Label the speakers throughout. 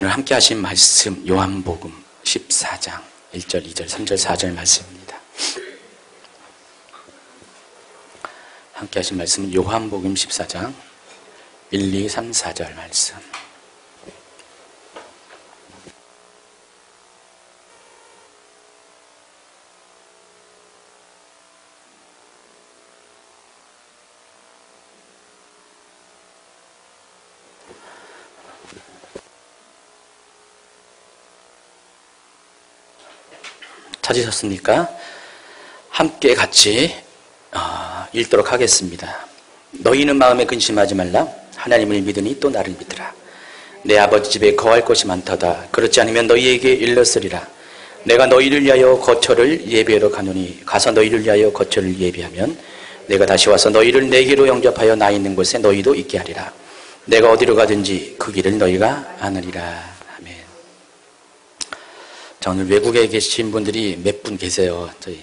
Speaker 1: 오늘 함께 하신 말씀 요한복음 14장 1절, 2절, 3절, 4절 말씀입니다. 함께 하신 말씀은 요한복음 14장 1, 2, 3, 4절 말씀. 찾으셨습니까? 함께 같이 읽도록 하겠습니다. 너희는 마음에 근심하지 말라. 하나님을 믿으니 또 나를 믿으라. 내 아버지 집에 거할 곳이 많도다. 그렇지 않으면 너희에게 일렀으리라. 내가 너희를 위하여 거처를 예비하러 가노니 가서 너희를 위하여 거처를 예비하면 내가 다시 와서 너희를 내게로 영접하여 나 있는 곳에 너희도 있게 하리라. 내가 어디로 가든지 그 길을 너희가 아느리라. 자, 오늘 외국에 계신 분들이 몇 분 계세요. 저희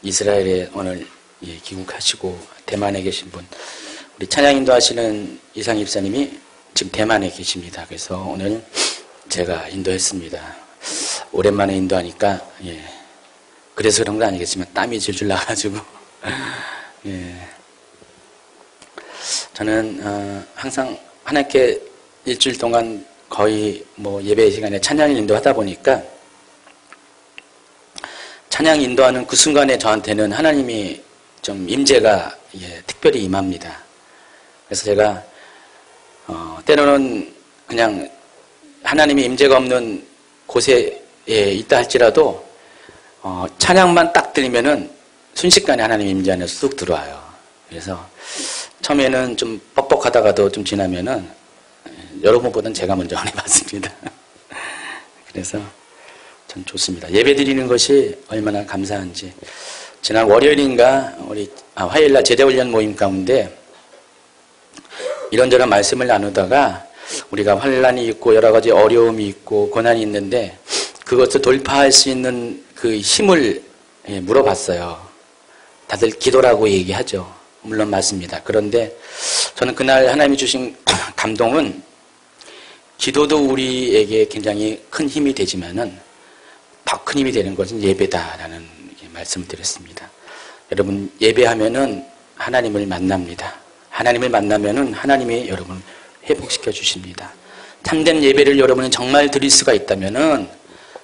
Speaker 1: 이스라엘에 오늘 귀국하시고 대만에 계신 분, 우리 찬양 인도하시는 이상 집사님이 지금 대만에 계십니다. 그래서 오늘 제가 인도했습니다. 오랜만에 인도하니까 그래서 그런 건 아니겠지만 땀이 질질 나가지고 저는 항상 하나님께 일주일 동안 거의 예배 시간에 찬양 인도하다 보니까 찬양 인도하는 그 순간에 저한테는 하나님이 좀 임재가 특별히 임합니다. 그래서 제가 때로는 그냥 하나님의 임재가 없는 곳에 있다 할지라도 찬양만 딱 들리면은 순식간에 하나님 임재 안에 쑥 들어와요. 그래서 처음에는 좀 뻑뻑하다가도 좀 지나면은 여러분보다는 제가 먼저 은혜 받습니다. 그래서 전 좋습니다. 예배 드리는 것이 얼마나 감사한지. 지난 월요일인가 우리 화요일날 제대훈련 모임 가운데 이런저런 말씀을 나누다가 우리가 환난이 있고 여러 가지 어려움이 있고 고난이 있는데 그것을 돌파할 수 있는 그 힘을 물어봤어요. 다들 기도라고 얘기하죠. 물론 맞습니다. 그런데 저는 그날 하나님이 주신 감동은 기도도 우리에게 굉장히 큰 힘이 되지만은 더 큰 힘이 되는 것은 예배다라는 말씀을 드렸습니다. 여러분, 예배하면은 하나님을 만납니다. 하나님을 만나면은 하나님이 여러분을 회복시켜 주십니다. 참된 예배를 여러분이 정말 드릴 수가 있다면은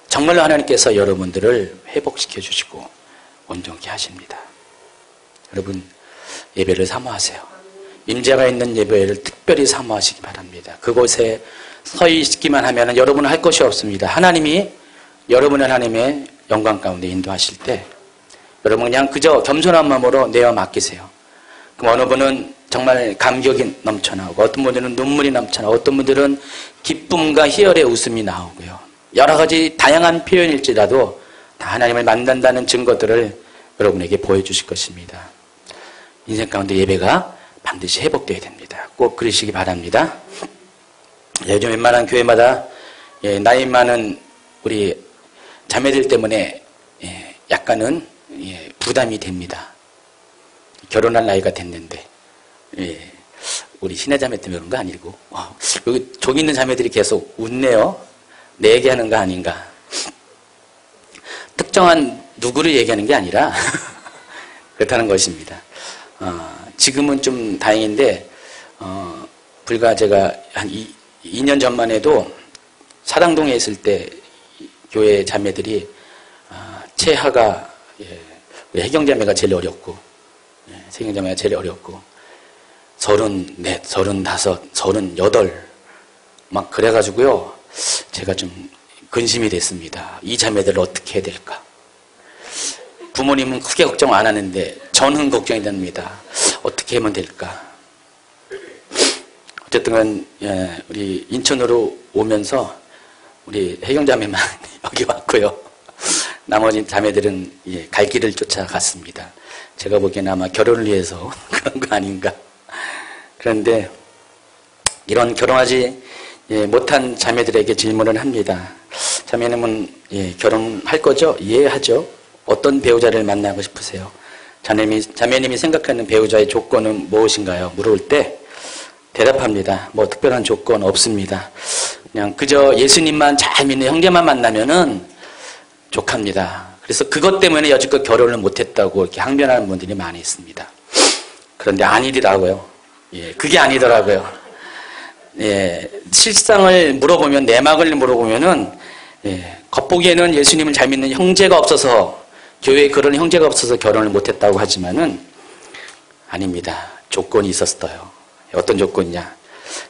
Speaker 1: 정말로 하나님께서 여러분들을 회복시켜 주시고 온전케 하십니다. 여러분, 예배를 사모하세요. 임재가 있는 예배를 특별히 사모하시기 바랍니다. 그곳에 서 있기만 하면은 여러분은 할 것이 없습니다. 하나님이 여러분을 하나님의 영광 가운데 인도하실 때 여러분 그냥 그저 겸손한 마음으로 내어 맡기세요. 그럼 어느 분은 정말 감격이 넘쳐나오고 어떤 분들은 눈물이 넘쳐나오고 어떤 분들은 기쁨과 희열의 웃음이 나오고요. 여러 가지 다양한 표현일지라도 다 하나님을 만난다는 증거들을 여러분에게 보여주실 것입니다. 인생 가운데 예배가 반드시 회복되어야 됩니다. 꼭 그러시기 바랍니다. 요즘 웬만한 교회마다 나이 많은 우리 자매들 때문에 약간은 부담이 됩니다. 결혼할 나이가 됐는데 우리 신혜자매 때문에 그런 거 아니고 여기 저기 있는 자매들이 계속 웃네요. 내 얘기하는 거 아닌가. 특정한 누구를 얘기하는 게 아니라 그렇다는 것입니다. 지금은 좀 다행인데 불과 제가 한 2년 전만 해도 사당동에 있을 때 교회 자매들이 최하가 우리 해경자매가 제일 어렸고 세경자매가 제일 어렸고 34, 35, 38 막 그래가지고요 제가 좀 근심이 됐습니다. 이 자매들을 어떻게 해야 될까. 부모님은 크게 걱정 안 하는데 저는 걱정이 됩니다. 어떻게 하면 될까. 어쨌든 우리 인천으로 오면서 우리 해경자매만 여기 왔고요. 나머지 자매들은 갈 길을 쫓아갔습니다. 제가 보기에는 아마 결혼을 위해서 그런 거 아닌가. 그런데 이런 결혼하지 못한 자매들에게 질문을 합니다. 자매님은 결혼할 거죠? 하죠. 어떤 배우자를 만나고 싶으세요? 자매님이 생각하는 배우자의 조건은 무엇인가요? 물을 때 대답합니다. 특별한 조건 없습니다. 그냥 그저 예수님만 잘 믿는 형제만 만나면은 족합니다. 그래서 그것 때문에 여지껏 결혼을 못했다고 이렇게 항변하는 분들이 많이 있습니다. 그런데 아니더라고요. 예, 그게 아니더라고요. 예, 실상을 물어보면, 내막을 물어보면은, 예, 겉보기에는 예수님을 잘 믿는 형제가 없어서, 교회에 그런 형제가 없어서 결혼을 못했다고 하지만은, 아닙니다. 조건이 있었어요. 어떤 조건이냐.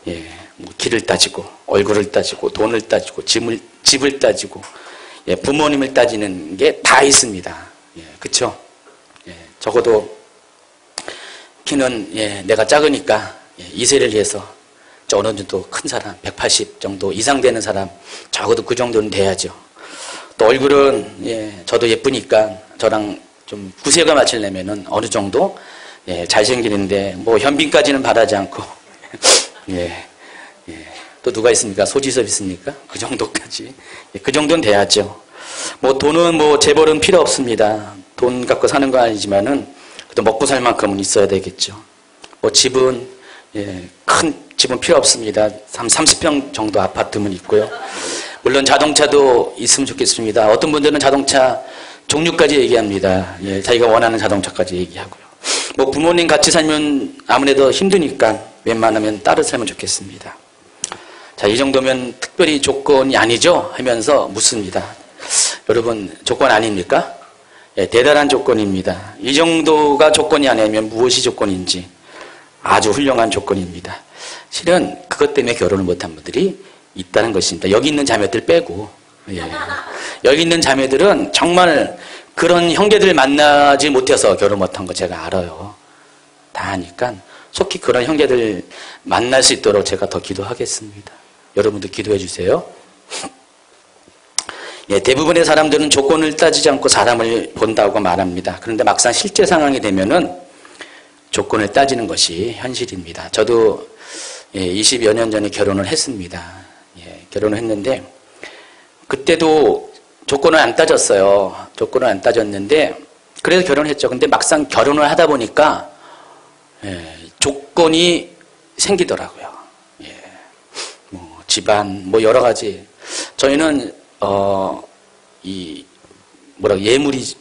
Speaker 1: 예, 뭐 길을 따지고, 얼굴을 따지고, 돈을 따지고, 집을 따지고, 예, 부모님을 따지는 게 다 있습니다. 예, 그쵸? 예, 적어도, 키는, 예, 내가 작으니까, 예, 이세를 위해서, 어느 정도 큰 사람, 180 정도 이상 되는 사람, 적어도 그 정도는 돼야죠. 또 얼굴은, 예, 저도 예쁘니까, 저랑 좀 구색을 맞추려면은 어느 정도, 예, 잘생기는데, 뭐, 현빈까지는 바라지 않고, 예, 예. 또 누가 있습니까? 소지섭 있습니까? 그 정도까지. 예, 그 정도는 돼야죠. 뭐, 돈은 뭐, 재벌은 필요 없습니다. 돈 갖고 사는 건 아니지만은, 또 먹고 살 만큼은 있어야 되겠죠. 뭐, 집은, 예, 큰 집은 필요 없습니다. 30평 정도 아파트면 있고요. 물론 자동차도 있으면 좋겠습니다. 어떤 분들은 자동차 종류까지 얘기합니다. 예, 자기가 원하는 자동차까지 얘기하고요. 뭐 부모님 같이 살면 아무래도 힘드니까 웬만하면 따로 살면 좋겠습니다. 자, 이 정도면 특별히 조건이 아니죠? 하면서 묻습니다. 여러분, 조건 아닙니까? 예, 대단한 조건입니다. 이 정도가 조건이 아니면 무엇이 조건인지 아주 훌륭한 조건입니다. 실은 그것 때문에 결혼을 못한 분들이 있다는 것입니다. 여기 있는 자매들 빼고, 예. 여기 있는 자매들은 정말 그런 형제들 만나지 못해서 결혼 못한 거 제가 알아요. 다 아니까 속히 그런 형제들 만날 수 있도록 제가 더 기도하겠습니다. 여러분도 기도해 주세요. 예, 대부분의 사람들은 조건을 따지지 않고 사람을 본다고 말합니다. 그런데 막상 실제 상황이 되면은 조건을 따지는 것이 현실입니다. 저도 20여 년 전에 결혼을 했습니다. 예, 결혼을 했는데 그때도 조건을 안 따졌어요. 조건을 안 따졌는데 그래서 결혼했죠. 근데 막상 결혼을 하다 보니까 예, 조건이 생기더라고요. 예, 뭐 집안 뭐 여러 가지. 저희는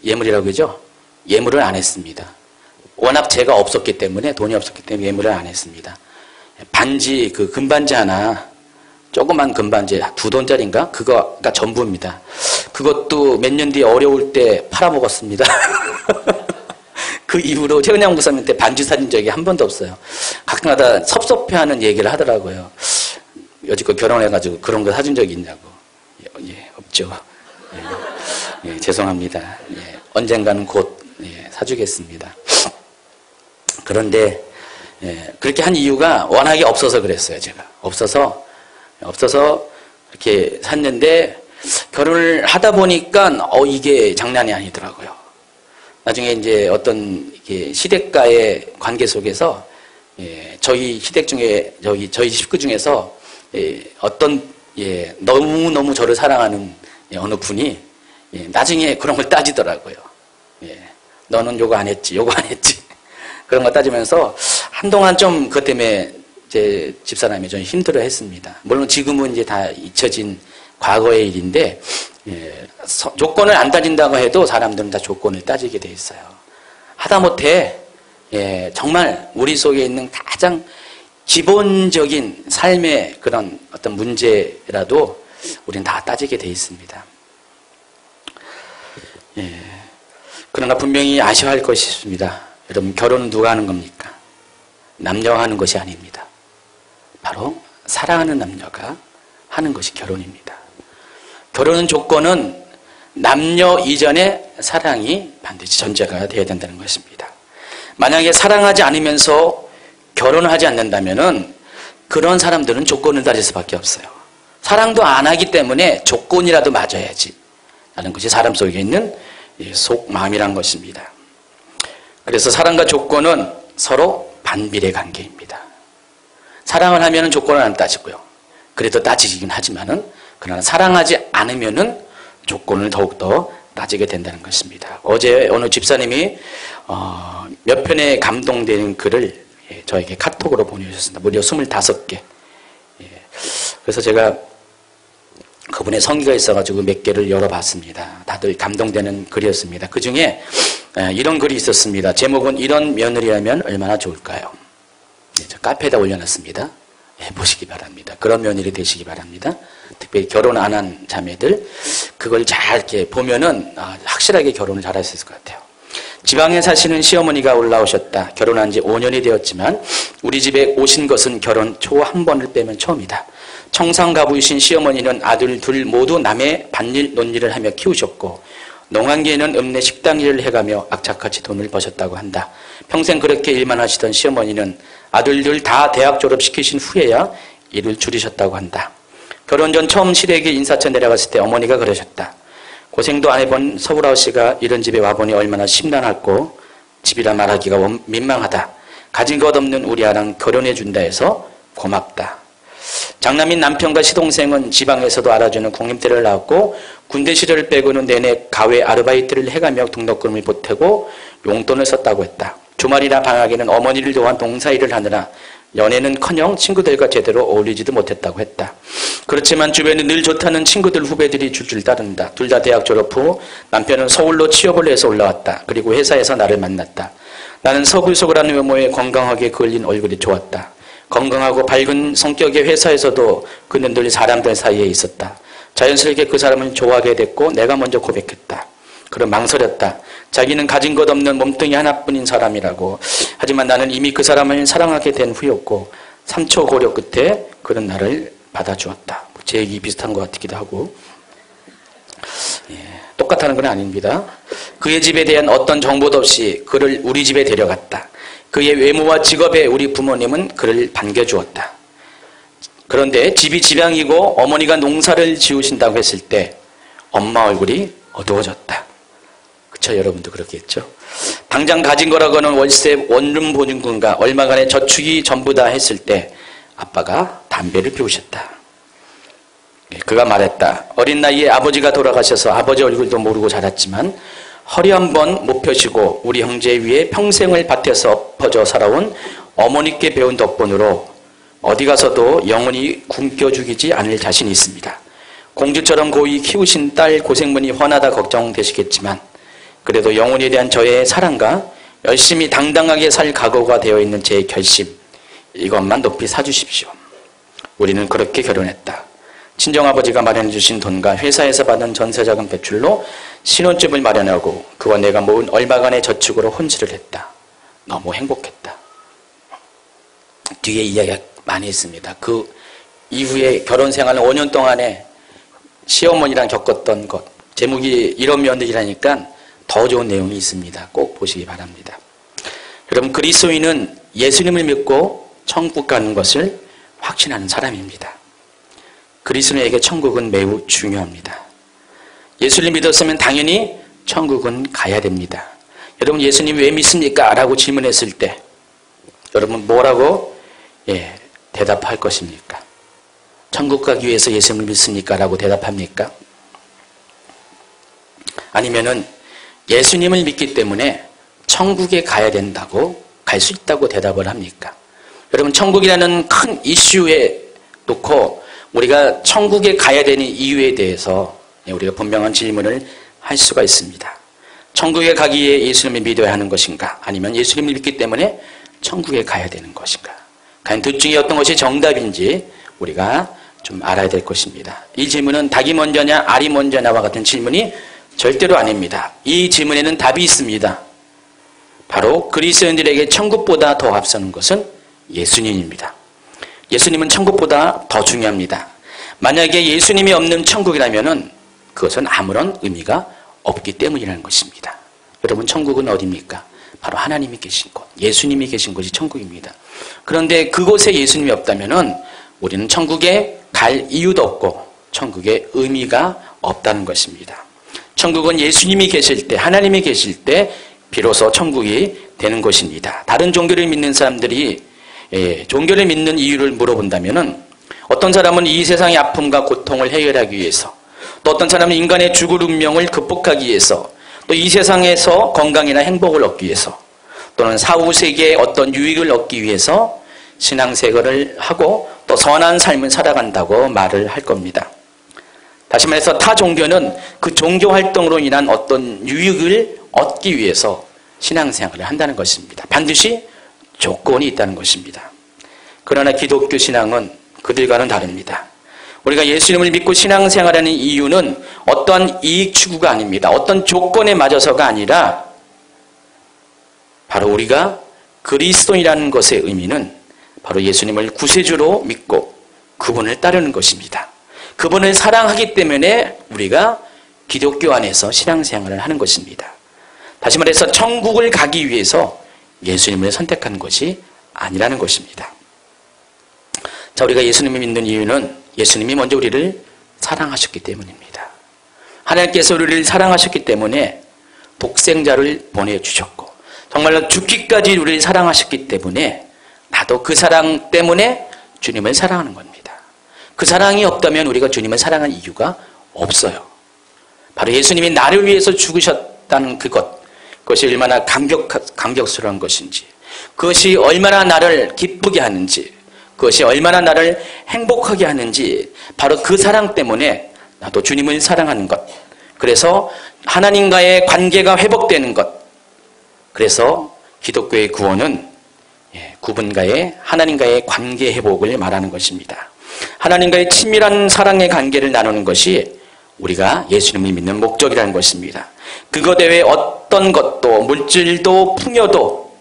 Speaker 1: 예물이라고 그러죠. 예물을 안 했습니다. 워낙 제가 없었기 때문에 돈이 없었기 때문에 예물을 안 했습니다. 반지 그 금반지 하나 조그만 금반지 2돈짜리인가? 그거가 전부입니다. 그것도 몇 년 뒤에 어려울 때 팔아먹었습니다. 그 이후로 최은양 목사님한테 반지 사준 적이 한 번도 없어요. 가끔가다 섭섭해하는 얘기를 하더라고요. 여지껏 결혼해가지고 그런 거 사준 적이 있냐고. 예, 없죠. 예, 예, 죄송합니다. 예, 언젠가는 곧 사주겠습니다. 그런데 예, 그렇게 한 이유가 워낙에 없어서 그랬어요. 제가 없어서 이렇게 샀는데 결혼을 하다 보니까 이게 장난이 아니더라고요. 나중에 이제 어떤 시댁과의 관계 속에서 예, 저희 시댁 중에 저희 식구 중에서 어떤 너무 저를 사랑하는 어느 분이 나중에 그런 걸 따지더라고요. 예, 너는 요거 안 했지, 요거 안 했지. 그런 거 따지면서 한동안 좀 그것 때문에 제 집사람이 좀 힘들어 했습니다. 물론 지금은 이제 다 잊혀진 과거의 일인데, 조건을 안 따진다고 해도 사람들은 다 조건을 따지게 돼 있어요. 하다못해, 정말 우리 속에 있는 가장 기본적인 삶의 그런 어떤 문제라도 우리는 다 따지게 돼 있습니다. 그러나 분명히 아쉬워할 것이 있습니다. 여러분, 결혼은 누가 하는 겁니까? 남녀가 하는 것이 아닙니다. 바로 사랑하는 남녀가 하는 것이 결혼입니다. 결혼은 조건은 남녀 이전에 사랑이 반드시 전제가 되어야 된다는 것입니다. 만약에 사랑하지 않으면서 결혼을 하지 않는다면은 그런 사람들은 조건을 따질 수밖에 없어요. 사랑도 안 하기 때문에 조건이라도 맞아야지 라는 것이 사람 속에 있는 속마음이란 것입니다. 그래서 사랑과 조건은 서로 반비례 관계입니다. 사랑을 하면은 조건을 안 따지고요. 그래도 따지긴 하지만은 그러나 사랑하지 않으면은 조건을 더욱더 따지게 된다는 것입니다. 어제 어느 집사님이 몇 편의 감동되는 글을 저에게 카톡으로 보내주셨습니다. 무려 25개. 그래서 제가 저번에 성의가 있어가지고 몇 개를 열어봤습니다. 다들 감동되는 글이었습니다. 그 중에 이런 글이 있었습니다. 제목은 이런 며느리라면 얼마나 좋을까요? 저 카페에다 올려놨습니다. 보시기 바랍니다. 그런 며느리 되시기 바랍니다. 특별히 결혼 안 한 자매들 그걸 잘 이렇게 보면은 확실하게 결혼을 잘할 수 있을 것 같아요. 지방에 사시는 시어머니가 올라오셨다. 결혼한 지 5년이 되었지만 우리 집에 오신 것은 결혼 초 한 번을 빼면 처음이다. 청상가부이신 시어머니는 아들 둘 모두 남의 밭일 논일을 하며 키우셨고 농한기에는 읍내 식당 일을 해가며 악착같이 돈을 버셨다고 한다. 평생 그렇게 일만 하시던 시어머니는 아들들 다 대학 졸업시키신 후에야 일을 줄이셨다고 한다. 결혼 전 처음 시댁에 인사처 내려갔을 때 어머니가 그러셨다. 고생도 안 해본 서울아우씨가 이런 집에 와보니 얼마나 심란하고 집이라 말하기가 민망하다. 가진 것 없는 우리 아랑 결혼해준다 해서 고맙다. 장남인 남편과 시동생은 지방에서도 알아주는 공임대를 나왔고 군대 시절을 빼고는 내내 가외 아르바이트를 해가며 등록금을 보태고 용돈을 썼다고 했다. 주말이나 방학에는 어머니를 도와 농사일을 하느라 연애는커녕 친구들과 제대로 어울리지도 못했다고 했다. 그렇지만 주변에 늘 좋다는 친구들 후배들이 줄줄 따른다. 둘 다 대학 졸업 후 남편은 서울로 취업을 해서 올라왔다. 그리고 회사에서 나를 만났다. 나는 서글서글한 외모에 건강하게 그을린 얼굴이 좋았다. 건강하고 밝은 성격의 회사에서도 그는 늘 사람들 사이에 있었다. 자연스럽게 그 사람을 좋아하게 됐고 내가 먼저 고백했다. 그럼 망설였다. 자기는 가진 것 없는 몸뚱이 하나뿐인 사람이라고. 하지만 나는 이미 그 사람을 사랑하게 된 후였고 3초 고려 끝에 그는 나를 받아주었다. 제 얘기 비슷한 것 같기도 하고 똑같다는 건 아닙니다. 그의 집에 대한 어떤 정보도 없이 그를 우리 집에 데려갔다. 그의 외모와 직업에 우리 부모님은 그를 반겨주었다. 그런데 집이 지방이고 어머니가 농사를 지으신다고 했을 때 엄마 얼굴이 어두워졌다. 그쵸? 여러분도 그렇겠죠? 당장 가진 거라고는 월세 원룸 보증금과 얼마간의 저축이 전부다 했을 때 아빠가 담배를 피우셨다. 그가 말했다. 어린 나이에 아버지가 돌아가셔서 아버지 얼굴도 모르고 자랐지만 허리 한번 못 펴시고 우리 형제 위에 평생을 밭에서 엎어져 살아온 어머니께 배운 덕분으로 어디 가서도 영원히 굶겨 죽이지 않을 자신이 있습니다. 공주처럼 고이 키우신 딸 고생문이 훤하다 걱정되시겠지만 그래도 영혼에 대한 저의 사랑과 열심히 당당하게 살 각오가 되어 있는 제 결심, 이것만 높이 사주십시오. 우리는 그렇게 결혼했다. 친정아버지가 마련해 주신 돈과 회사에서 받은 전세자금 대출로 신혼집을 마련하고 그와 내가 모은 얼마간의 저축으로 혼수를 했다. 너무 행복했다. 뒤에 이야기가 많이 있습니다. 그 이후에 결혼 생활을 5년 동안에 시어머니랑 겪었던 것, 제목이 이런 며느리라니까 더 좋은 내용이 있습니다. 꼭 보시기 바랍니다. 여러분, 그리스도인은 예수님을 믿고 천국 가는 것을 확신하는 사람입니다. 그리스도인에게 천국은 매우 중요합니다. 예수를 믿었으면 당연히 천국은 가야 됩니다. 여러분, 예수님 왜 믿습니까? 라고 질문했을 때 여러분 뭐라고 대답할 것입니까? 천국 가기 위해서 예수님을 믿습니까? 라고 대답합니까? 아니면은 예수님을 믿기 때문에 천국에 가야 된다고, 갈 수 있다고 대답을 합니까? 여러분, 천국이라는 큰 이슈에 놓고 우리가 천국에 가야 되는 이유에 대해서 우리가 분명한 질문을 할 수가 있습니다. 천국에 가기 위해 예수님을 믿어야 하는 것인가? 아니면 예수님을 믿기 때문에 천국에 가야 되는 것인가? 과연 둘 중에 어떤 것이 정답인지 우리가 좀 알아야 될 것입니다. 이 질문은 닭이 먼저냐 알이 먼저냐와 같은 질문이 절대로 아닙니다. 이 질문에는 답이 있습니다. 바로 그리스도인들에게 천국보다 더 앞서는 것은 예수님입니다. 예수님은 천국보다 더 중요합니다. 만약에 예수님이 없는 천국이라면 그것은 아무런 의미가 없기 때문이라는 것입니다. 여러분, 천국은 어디입니까? 바로 하나님이 계신 곳, 예수님이 계신 곳이 천국입니다. 그런데 그곳에 예수님이 없다면 우리는 천국에 갈 이유도 없고 천국에 의미가 없다는 것입니다. 천국은 예수님이 계실 때, 하나님이 계실 때 비로소 천국이 되는 것입니다. 다른 종교를 믿는 사람들이 종교를 믿는 이유를 물어본다면 어떤 사람은 이 세상의 아픔과 고통을 해결하기 위해서, 또 어떤 사람은 인간의 죽을 운명을 극복하기 위해서, 또 이 세상에서 건강이나 행복을 얻기 위해서, 또는 사후 세계의 어떤 유익을 얻기 위해서 신앙생활을 하고 또 선한 삶을 살아간다고 말을 할 겁니다. 다시 말해서 타 종교는 그 종교 활동으로 인한 어떤 유익을 얻기 위해서 신앙생활을 한다는 것입니다. 반드시 조건이 있다는 것입니다. 그러나 기독교 신앙은 그들과는 다릅니다. 우리가 예수님을 믿고 신앙생활하는 이유는 어떠한 이익 추구가 아닙니다. 어떤 조건에 맞아서가 아니라 바로 우리가 그리스도인이라는 것의 의미는 바로 예수님을 구세주로 믿고 그분을 따르는 것입니다. 그분을 사랑하기 때문에 우리가 기독교 안에서 신앙생활을 하는 것입니다. 다시 말해서 천국을 가기 위해서 예수님을 선택한 것이 아니라는 것입니다. 자, 우리가 예수님을 믿는 이유는 예수님이 먼저 우리를 사랑하셨기 때문입니다. 하나님께서 우리를 사랑하셨기 때문에 독생자를 보내주셨고 정말로 죽기까지 우리를 사랑하셨기 때문에 나도 그 사랑 때문에 주님을 사랑하는 겁니다. 그 사랑이 없다면 우리가 주님을 사랑할 이유가 없어요. 바로 예수님이 나를 위해서 죽으셨다는 그것이 얼마나 감격스러운 것인지, 그것이 얼마나 나를 기쁘게 하는지, 그것이 얼마나 나를 행복하게 하는지, 바로 그 사랑 때문에 나도 주님을 사랑하는 것, 그래서 하나님과의 관계가 회복되는 것, 그래서 기독교의 구원은 그분과의 하나님과의 관계 회복을 말하는 것입니다. 하나님과의 친밀한 사랑의 관계를 나누는 것이 우리가 예수님을 믿는 목적이라는 것입니다. 그것 외에 어떤 것도, 물질도, 풍요도,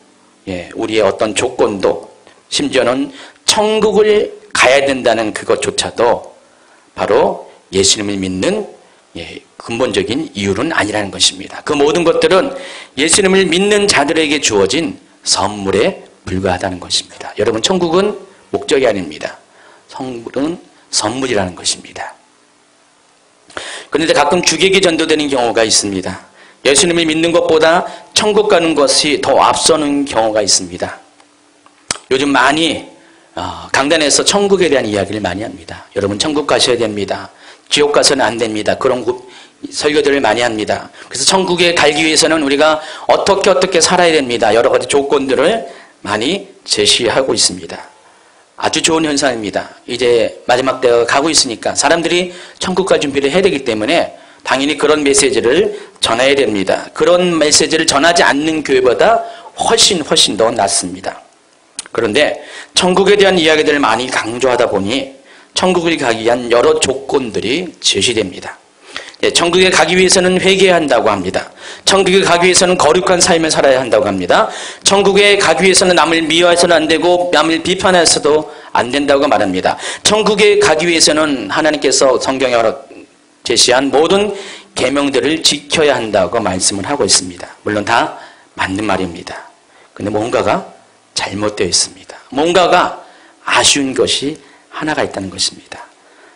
Speaker 1: 우리의 어떤 조건도, 심지어는 천국을 가야 된다는 그것조차도 바로 예수님을 믿는 근본적인 이유는 아니라는 것입니다. 그 모든 것들은 예수님을 믿는 자들에게 주어진 선물에 불과하다는 것입니다. 여러분, 천국은 목적이 아닙니다. 선물은 선물이라는 것입니다. 그런데 가끔 주객이 전도되는 경우가 있습니다. 예수님을 믿는 것보다 천국 가는 것이 더 앞서는 경우가 있습니다. 요즘 많이 강단에서 천국에 대한 이야기를 많이 합니다. 여러분, 천국 가셔야 됩니다. 지옥 가서는 안 됩니다. 그런 설교들을 많이 합니다. 그래서 천국에 가기 위해서는 우리가 어떻게 살아야 됩니다. 여러 가지 조건들을 많이 제시하고 있습니다. 아주 좋은 현상입니다. 이제 마지막 때가 가고 있으니까 사람들이 천국 갈 준비를 해야 되기 때문에 당연히 그런 메시지를 전해야 됩니다. 그런 메시지를 전하지 않는 교회보다 훨씬 더 낫습니다. 그런데 천국에 대한 이야기들을 많이 강조하다 보니 천국을 가기 위한 여러 조건들이 제시됩니다. 천국에 가기 위해서는 회개해야 한다고 합니다. 천국에 가기 위해서는 거룩한 삶을 살아야 한다고 합니다. 천국에 가기 위해서는 남을 미워해서는 안 되고 남을 비판해서도 안 된다고 말합니다. 천국에 가기 위해서는 하나님께서 성경에 제시한 모든 계명들을 지켜야 한다고 말씀을 하고 있습니다. 물론 다 맞는 말입니다. 근데 뭔가가 잘못되어 있습니다. 뭔가가 아쉬운 것이 하나가 있다는 것입니다.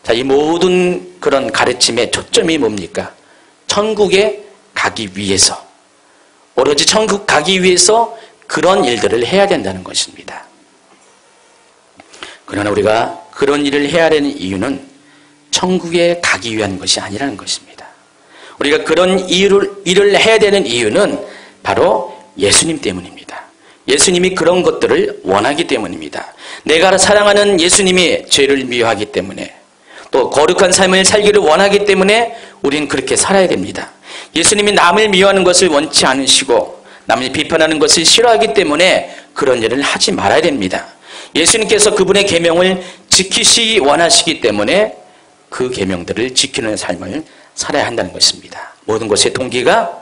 Speaker 1: 자, 이 모든 그런 가르침의 초점이 뭡니까? 천국에 가기 위해서, 오로지 천국 가기 위해서 그런 일들을 해야 된다는 것입니다. 그러나 우리가 그런 일을 해야 하는 이유는 천국에 가기 위한 것이 아니라는 것입니다. 우리가 그런 일을 해야 되는 이유는 바로 예수님 때문입니다. 예수님이 그런 것들을 원하기 때문입니다. 내가 사랑하는 예수님이 죄를 미워하기 때문에, 또 거룩한 삶을 살기를 원하기 때문에 우리는 그렇게 살아야 됩니다. 예수님이 남을 미워하는 것을 원치 않으시고 남을 비판하는 것을 싫어하기 때문에 그런 일을 하지 말아야 됩니다. 예수님께서 그분의 계명을 지키시기 원하시기 때문에 그 계명들을 지키는 삶을 살아야 한다는 것입니다. 모든 것의 동기가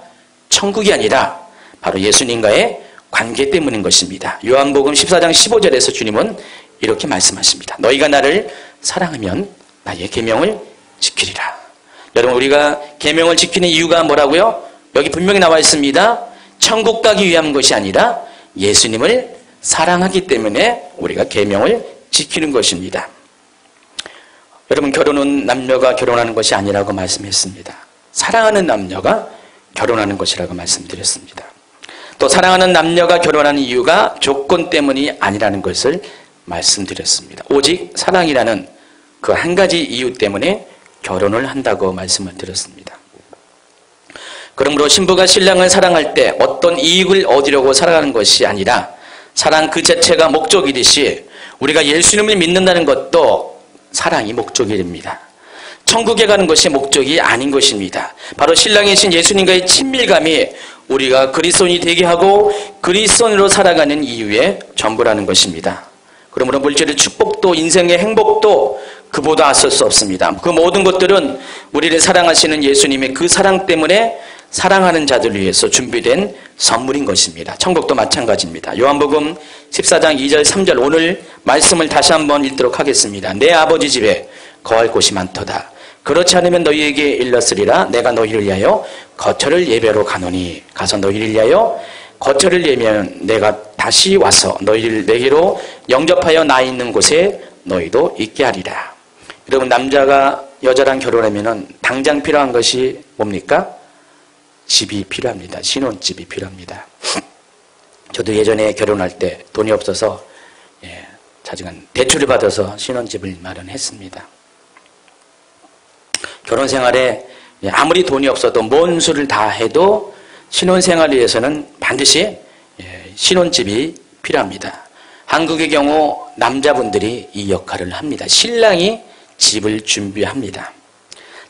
Speaker 1: 천국이 아니라 바로 예수님과의 관계 때문인 것입니다. 요한복음 14장 15절에서 주님은 이렇게 말씀하십니다. 너희가 나를 사랑하면 나의 계명을 지키리라. 여러분, 우리가 계명을 지키는 이유가 뭐라고요? 여기 분명히 나와 있습니다. 천국 가기 위한 것이 아니라 예수님을 사랑하기 때문에 우리가 계명을 지키는 것입니다. 여러분, 결혼은 남녀가 결혼하는 것이 아니라고 말씀했습니다. 사랑하는 남녀가 결혼하는 것이라고 말씀드렸습니다. 또 사랑하는 남녀가 결혼하는 이유가 조건 때문이 아니라는 것을 말씀드렸습니다. 오직 사랑이라는 그 한 가지 이유 때문에 결혼을 한다고 말씀을 드렸습니다. 그러므로 신부가 신랑을 사랑할 때 어떤 이익을 얻으려고 살아가는 것이 아니라 사랑 그 자체가 목적이듯이 우리가 예수님을 믿는다는 것도 사랑이 목적이 됩니다. 천국에 가는 것이 목적이 아닌 것입니다. 바로 신랑이신 예수님과의 친밀감이 우리가 그리스도인이 되게 하고 그리스도인으로 살아가는 이유의 전부라는 것입니다. 그러므로 물질의 축복도 인생의 행복도 그보다 앞설 수 없습니다. 그 모든 것들은 우리를 사랑하시는 예수님의 그 사랑 때문에 사랑하는 자들을 위해서 준비된 선물인 것입니다. 천국도 마찬가지입니다. 요한복음 14장 2절 3절 오늘 말씀을 다시 한번 읽도록 하겠습니다. 내 아버지 집에 거할 곳이 많도다. 그렇지 않으면 너희에게 일렀으리라. 내가 너희를 위하여 거처를 예배로 가노니 가서 너희를 위하여 거처를 예배하면 내가 다시 와서 너희를 내게로 영접하여 나 있는 곳에 너희도 있게 하리라. 여러분, 남자가 여자랑 결혼하면 당장 필요한 것이 뭡니까? 집이 필요합니다. 신혼집이 필요합니다. 저도 예전에 결혼할 때 돈이 없어서 자지간 대출을 받아서 신혼집을 마련했습니다. 결혼 생활에 아무리 돈이 없어도 뭔 수를 다 해도 신혼생활을 위해서는 반드시 신혼집이 필요합니다. 한국의 경우 남자분들이 이 역할을 합니다. 신랑이 집을 준비합니다.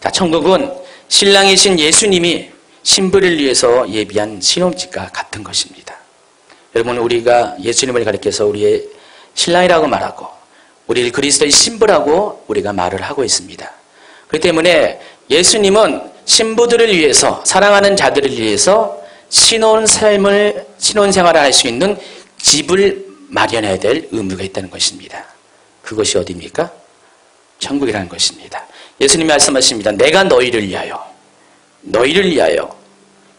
Speaker 1: 자, 천국은 신랑이신 예수님이 신부를 위해서 예비한 신혼집과 같은 것입니다. 여러분, 우리가 예수님을 가리켜서 우리의 신랑이라고 말하고 우리를 그리스도의 신부라고 우리가 말을 하고 있습니다. 그렇기 때문에 예수님은 신부들을 위해서, 사랑하는 자들을 위해서 신혼생활을 할 수 있는 집을 마련해야 될 의무가 있다는 것입니다. 그것이 어디입니까? 천국이라는 것입니다. 예수님이 말씀하십니다. 내가 너희를 위하여, 너희를 위하여,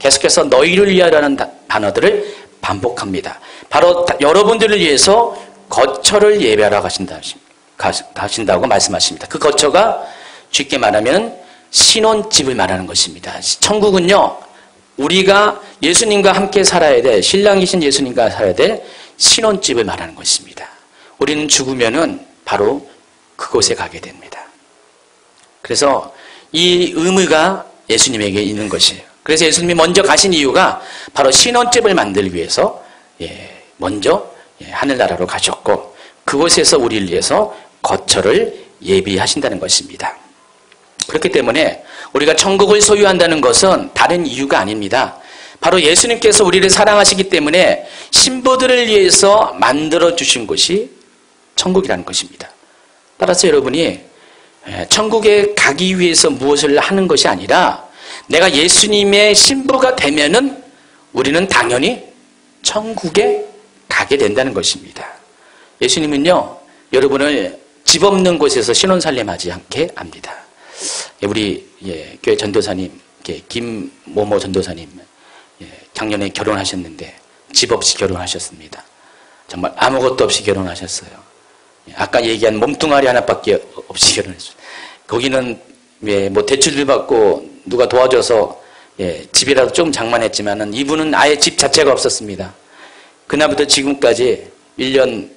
Speaker 1: 계속해서 너희를 위하여라는 단어들을 반복합니다. 바로 여러분들을 위해서 거처를 예배하러 가신다고 말씀하십니다. 그 거처가 쉽게 말하면 신혼집을 말하는 것입니다. 천국은요, 우리가 예수님과 함께 살아야 될, 신랑이신 예수님과 살아야 될 신혼집을 말하는 것입니다. 우리는 죽으면은 바로 그곳에 가게 됩니다. 그래서 이 의무가 예수님에게 있는 것이에요. 그래서 예수님이 먼저 가신 이유가 바로 신혼집을 만들기 위해서 먼저 하늘나라로 가셨고 그곳에서 우리를 위해서 거처를 예비하신다는 것입니다. 그렇기 때문에 우리가 천국을 소유한다는 것은 다른 이유가 아닙니다. 바로 예수님께서 우리를 사랑하시기 때문에 신부들을 위해서 만들어주신 곳이 천국이라는 것입니다. 따라서 여러분이 천국에 가기 위해서 무엇을 하는 것이 아니라 내가 예수님의 신부가 되면은 우리는 당연히 천국에 가게 된다는 것입니다. 예수님은요, 여러분을 집 없는 곳에서 신혼살림하지 않게 합니다. 우리 교회 전도사님, 김모모 전도사님 작년에 결혼하셨는데 집 없이 결혼하셨습니다. 정말 아무것도 없이 결혼하셨어요. 아까 얘기한 몸뚱아리 하나밖에 없이 결혼했어요. 거기는 뭐 대출을 받고 누가 도와줘서 집이라도 좀 장만했지만은 이분은 아예 집 자체가 없었습니다. 그날부터 지금까지 1년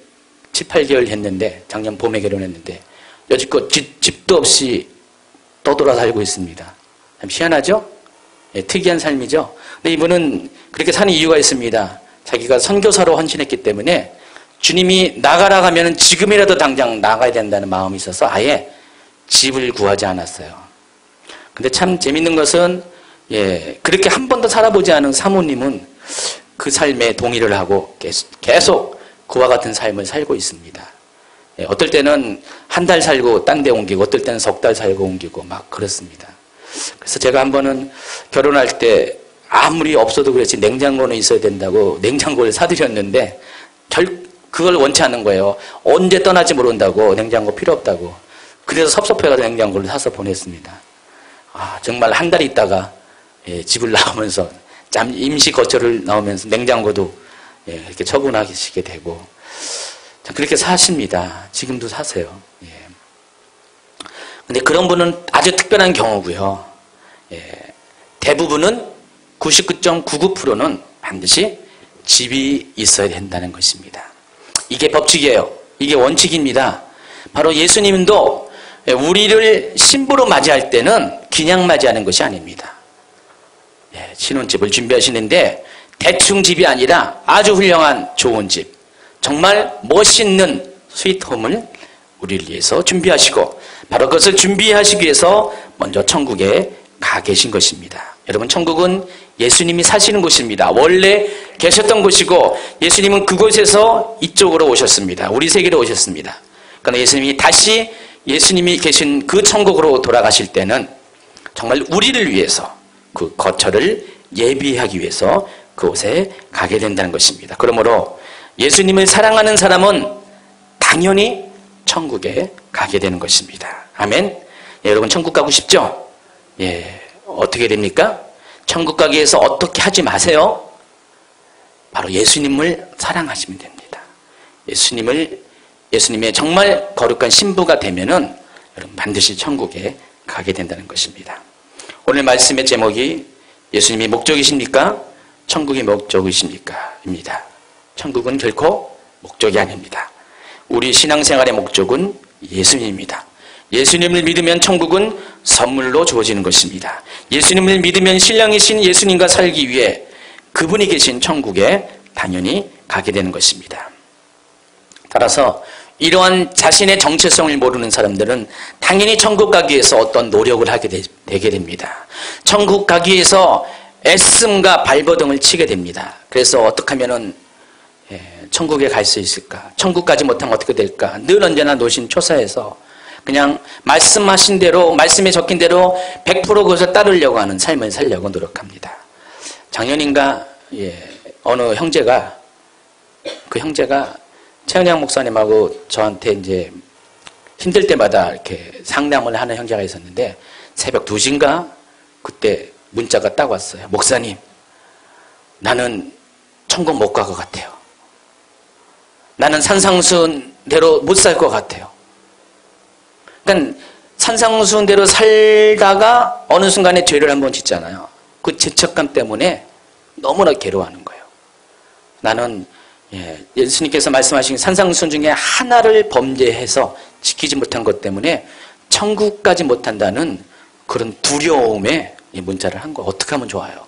Speaker 1: 7, 8개월 했는데 작년 봄에 결혼했는데 여지껏 집도 없이 떠돌아 살고 있습니다. 참 희한하죠? 특이한 삶이죠. 근데 이분은 그렇게 사는 이유가 있습니다. 자기가 선교사로 헌신했기 때문에 주님이 나가라 하면 지금이라도 당장 나가야 된다는 마음이 있어서 아예 집을 구하지 않았어요. 근데 참 재밌는 것은 그렇게 한 번도 살아보지 않은 사모님은 그 삶에 동의를 하고 계속 그와 같은 삶을 살고 있습니다. 어떨 때는 한 달 살고 딴 데 옮기고 어떨 때는 석 달 살고 옮기고 막 그렇습니다. 그래서 제가 한 번은 결혼할 때 아무리 없어도 그렇지 냉장고는 있어야 된다고 냉장고를 사드렸는데 그걸 원치 않는 거예요. 언제 떠날지 모른다고 냉장고 필요 없다고. 그래서 섭섭해가지고 냉장고를 사서 보냈습니다. 정말 한 달 있다가 집을 나오면서 임시 거처를 나오면서 냉장고도 이렇게 처분하시게 되고 그렇게 사십니다. 지금도 사세요. 근데 그런 분은 아주 특별한 경우고요. 대부분은 99.99%는 반드시 집이 있어야 된다는 것입니다. 이게 법칙이에요. 이게 원칙입니다. 바로 예수님도 우리를 신부로 맞이할 때는 그냥 맞이하는 것이 아닙니다. 신혼집을 준비하시는데 대충 집이 아니라 아주 훌륭한 좋은 집, 정말 멋있는 스위트홈을 우리를 위해서 준비하시고 바로 그것을 준비하시기 위해서 먼저 천국에 가 계신 것입니다. 여러분, 천국은 예수님이 사시는 곳입니다. 원래 계셨던 곳이고 예수님은 그곳에서 이쪽으로 오셨습니다. 우리 세계로 오셨습니다. 그러나 예수님이 다시 예수님이 계신 그 천국으로 돌아가실 때는 정말 우리를 위해서 그 거처를 예비하기 위해서 그곳에 가게 된다는 것입니다. 그러므로 예수님을 사랑하는 사람은 당연히 천국에 가게 되는 것입니다. 아멘. 예, 여러분 천국 가고 싶죠? 예, 어떻게 됩니까? 천국 가기 위해서 어떻게 하지 마세요. 바로 예수님을 사랑하시면 됩니다. 예수님의 정말 거룩한 신부가 되면은 여러분 반드시 천국에 가게 된다는 것입니다. 오늘 말씀의 제목이 예수님이 목적이십니까? 천국이 목적이십니까? 입니다. 천국은 결코 목적이 아닙니다. 우리 신앙생활의 목적은 예수님입니다. 예수님을 믿으면 천국은 선물로 주어지는 것입니다. 예수님을 믿으면 신령이신 예수님과 살기 위해 그분이 계신 천국에 당연히 가게 되는 것입니다. 따라서 이러한 자신의 정체성을 모르는 사람들은 당연히 천국 가기 위해서 어떤 노력을 하게 되게 됩니다. 천국 가기 위해서 애씀과 발버둥을 치게 됩니다. 그래서 어떻게 하면은 천국에 갈 수 있을까? 천국 가지 못하면 어떻게 될까? 늘 언제나 노심초사해서 그냥 말씀하신 대로, 말씀에 적힌 대로 100% 그것을 따르려고 하는 삶을 살려고 노력합니다. 작년인가 어느 형제가, 그 형제가 최은양 목사님하고 저한테 이제 힘들 때마다 이렇게 상담을 하는 형제가 있었는데 새벽 2시인가 그때 문자가 딱 왔어요. 목사님, 나는 천국 못 갈 것 같아요. 나는 산상수훈대로 못 살 것 같아요. 그러니까 산상수훈대로 살다가 어느 순간에 죄를 한번 짓잖아요. 그 죄책감 때문에 너무나 괴로워하는 거예요. 나는 예수님께서 말씀하신 산상수훈 중에 하나를 범죄해서 지키지 못한 것 때문에 천국까지 못한다는 그런 두려움에 문자를 한 거예요. 어떻게 하면 좋아요?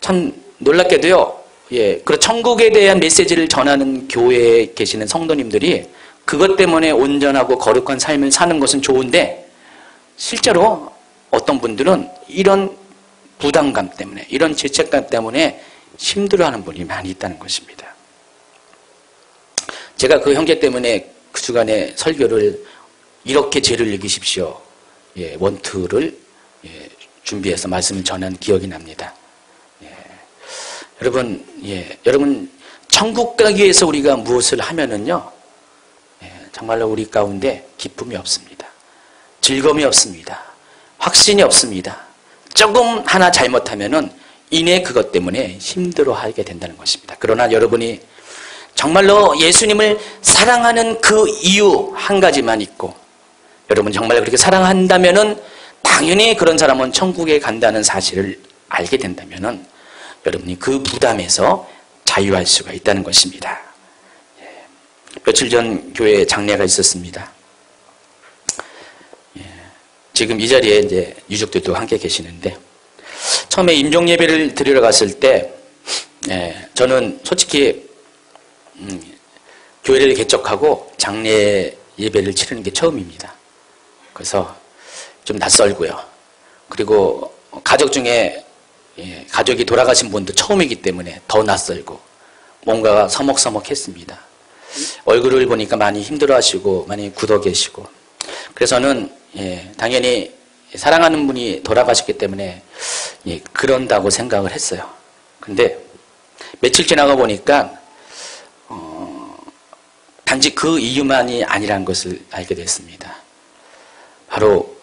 Speaker 1: 참 놀랍게도요. 그 천국에 대한 메시지를 전하는 교회에 계시는 성도님들이 그것 때문에 온전하고 거룩한 삶을 사는 것은 좋은데 실제로 어떤 분들은 이런 부담감 때문에, 이런 죄책감 때문에 힘들어하는 분이 많이 있다는 것입니다. 제가 그 형제 때문에 그 주간에 설교를 이렇게 죄를 이기십시오. 원투를 준비해서 말씀을 전한 기억이 납니다. 여러분 천국 가기 위해서 우리가 무엇을 하면은요, 정말로 우리 가운데 기쁨이 없습니다. 즐거움이 없습니다. 확신이 없습니다. 조금 하나 잘못하면은 이내 그것 때문에 힘들어하게 된다는 것입니다. 그러나 여러분이 정말로 예수님을 사랑하는 그 이유 한 가지만 있고, 여러분 정말 그렇게 사랑한다면은 당연히 그런 사람은 천국에 간다는 사실을 알게 된다면은 여러분이 그 부담에서 자유할 수가 있다는 것입니다. 며칠 전 교회에 장례가 있었습니다. 지금 이 자리에 이제 유족들도 함께 계시는데, 처음에 임종 예배를 드리러 갔을 때, 저는 솔직히 교회를 개척하고 장례 예배를 치르는 게 처음입니다. 그래서 좀 낯설고요. 그리고 가족 중에 가족이 돌아가신 분도 처음이기 때문에 더 낯설고 뭔가 서먹서먹했습니다. 얼굴을 보니까 많이 힘들어하시고 많이 굳어 계시고, 그래서는 당연히 사랑하는 분이 돌아가셨기 때문에 그런다고 생각을 했어요. 근데 며칠 지나가 보니까 단지 그 이유만이 아니라는 것을 알게 됐습니다. 바로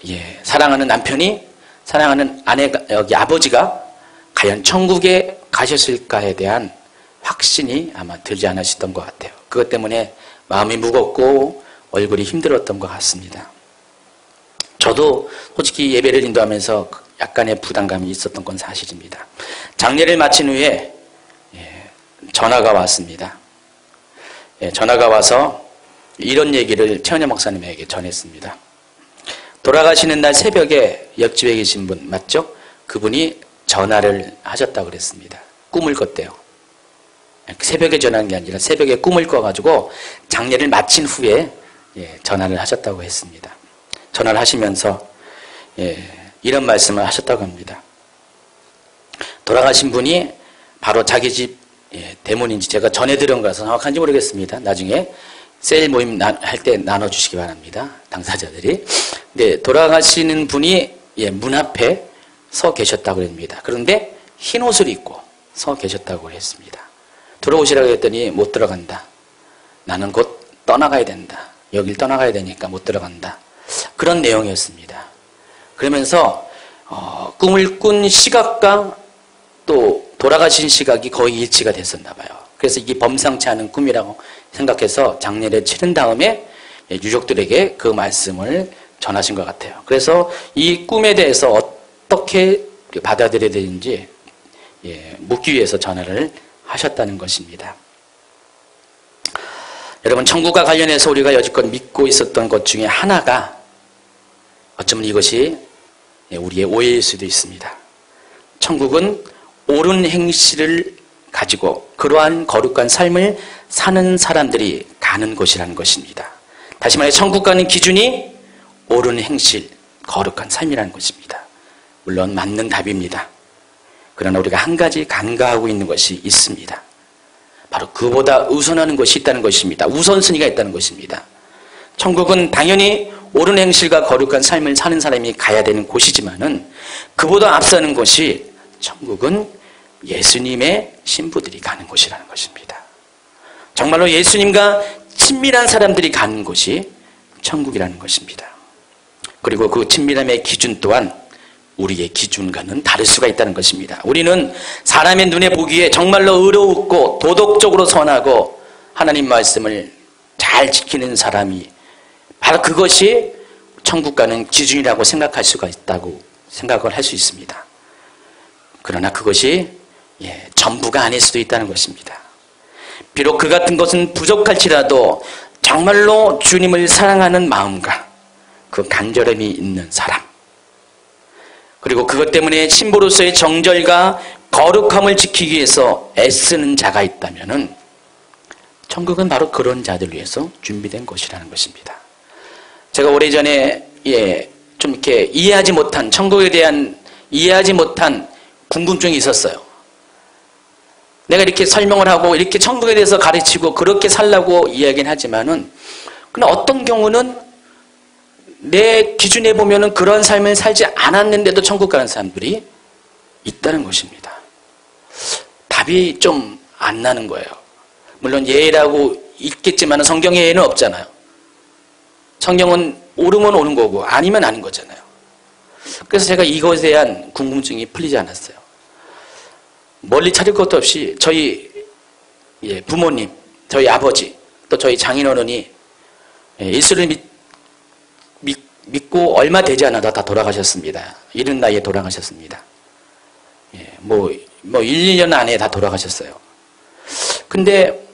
Speaker 1: 사랑하는 남편이, 사랑하는 아내가, 여기 아버지가 과연 천국에 가셨을까에 대한 확신이 아마 들지 않으셨던 것 같아요. 그것 때문에 마음이 무겁고 얼굴이 힘들었던 것 같습니다. 저도 솔직히 예배를 인도하면서 약간의 부담감이 있었던 건 사실입니다. 장례를 마친 후에 전화가 왔습니다. 전화가 와서 이런 얘기를 최은혜 목사님에게 전했습니다. 돌아가시는 날 새벽에 옆집에 계신 분 맞죠? 그분이 전화를 하셨다고 그랬습니다. 꿈을 꿨대요. 새벽에 전화한 게 아니라 새벽에 꿈을 꿔가지고 장례를 마친 후에 전화를 하셨다고 했습니다. 전화를 하시면서 이런 말씀을 하셨다고 합니다. 돌아가신 분이 바로 자기 집 대문인지 제가 전해 들은 거라서 정확한지 모르겠습니다. 나중에 셀 모임 할 때 나눠주시기 바랍니다. 당사자들이. 근데 돌아가시는 분이 문 앞에 서 계셨다고 합니다. 그런데 흰 옷을 입고 서 계셨다고 했습니다. 들어오시라고 했더니 못 들어간다. 나는 곧 떠나가야 된다. 여길 떠나가야 되니까 못 들어간다. 그런 내용이었습니다. 그러면서 꿈을 꾼 시각과 또 돌아가신 시각이 거의 일치가 됐었나 봐요. 그래서 이게 범상치 않은 꿈이라고 생각해서 장례를 치른 다음에 유족들에게 그 말씀을 전하신 것 같아요. 그래서 이 꿈에 대해서 어떻게 받아들여야 되는지 묻기 위해서 전화를 하셨다는 것입니다. 여러분, 천국과 관련해서 우리가 여지껏 믿고 있었던 것 중에 하나가 어쩌면 이것이 우리의 오해일 수도 있습니다. 천국은 옳은 행실을 가지고 그러한 거룩한 삶을 사는 사람들이 가는 곳이라는 것입니다. 다시 말해 천국 가는 기준이 옳은 행실, 거룩한 삶이라는 것입니다. 물론 맞는 답입니다. 그러나 우리가 한 가지 간과하고 있는 것이 있습니다. 바로 그보다 우선하는 것이 있다는 것입니다. 우선순위가 있다는 것입니다. 천국은 당연히 옳은 행실과 거룩한 삶을 사는 사람이 가야 되는 곳이지만은 그보다 앞서는 것이 천국은 예수님의 신부들이 가는 곳이라는 것입니다. 정말로 예수님과 친밀한 사람들이 가는 곳이 천국이라는 것입니다. 그리고 그 친밀함의 기준 또한 우리의 기준과는 다를 수가 있다는 것입니다. 우리는 사람의 눈에 보기에 정말로 의롭고 도덕적으로 선하고 하나님 말씀을 잘 지키는 사람이 바로 그것이 천국 가는 기준이라고 생각할 수가 있다고 생각을 할 수 있습니다. 그러나 그것이 전부가 아닐 수도 있다는 것입니다. 비록 그 같은 것은 부족할지라도 정말로 주님을 사랑하는 마음과 그 간절함이 있는 사람, 그리고 그것 때문에 신부로서의 정절과 거룩함을 지키기 위해서 애쓰는 자가 있다면은 천국은 바로 그런 자들 위해서 준비된 것이라는 것입니다. 제가 오래전에 좀 이렇게 이해하지 못한, 천국에 대한 이해하지 못한 궁금증이 있었어요. 내가 이렇게 설명을 하고 이렇게 천국에 대해서 가르치고 그렇게 살라고 이야기는 하지만은 그러나 어떤 경우는 내 기준에 보면은 그런 삶을 살지 않았는데도 천국 가는 사람들이 있다는 것입니다. 답이 좀 안 나는 거예요. 물론 예라고 있겠지만 성경에 예는 없잖아요. 성경은 옳으면 옳은 거고 아니면 아닌 거잖아요. 그래서 제가 이것에 대한 궁금증이 풀리지 않았어요. 멀리 찾을 것도 없이 저희 부모님, 저희 아버지, 또 저희 장인어른이 예수를 믿고 얼마 되지 않아도 다 돌아가셨습니다. 이른 나이에 돌아가셨습니다. 뭐 1, 2년 안에 다 돌아가셨어요. 근데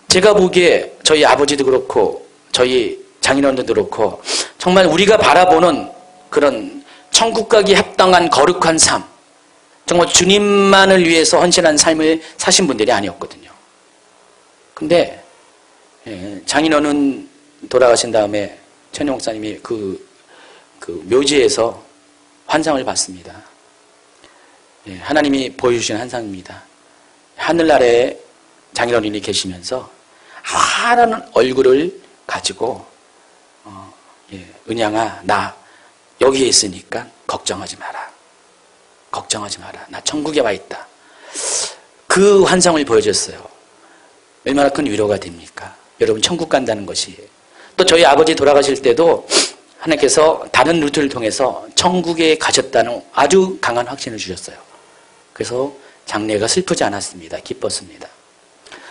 Speaker 1: 제가 보기에 저희 아버지도 그렇고 저희 장인어른도 그렇고 정말 우리가 바라보는 그런 천국 가기 합당한 거룩한 삶, 정말 주님만을 위해서 헌신한 삶을 사신 분들이 아니었거든요. 근데 장인어른 돌아가신 다음에 천영 목사님이 그 묘지에서 환상을 봤습니다. 하나님이 보여주신 환상입니다. 하늘나라에 장인어른이 계시면서 하나는 얼굴을 가지고 은양아, 나 여기에 있으니까 걱정하지 마라. 걱정하지 마라. 나 천국에 와 있다. 그 환상을 보여줬어요. 얼마나 큰 위로가 됩니까? 여러분, 천국 간다는 것이. 또 저희 아버지 돌아가실 때도 하나님께서 다른 루트를 통해서 천국에 가셨다는 아주 강한 확신을 주셨어요. 그래서 장례가 슬프지 않았습니다. 기뻤습니다.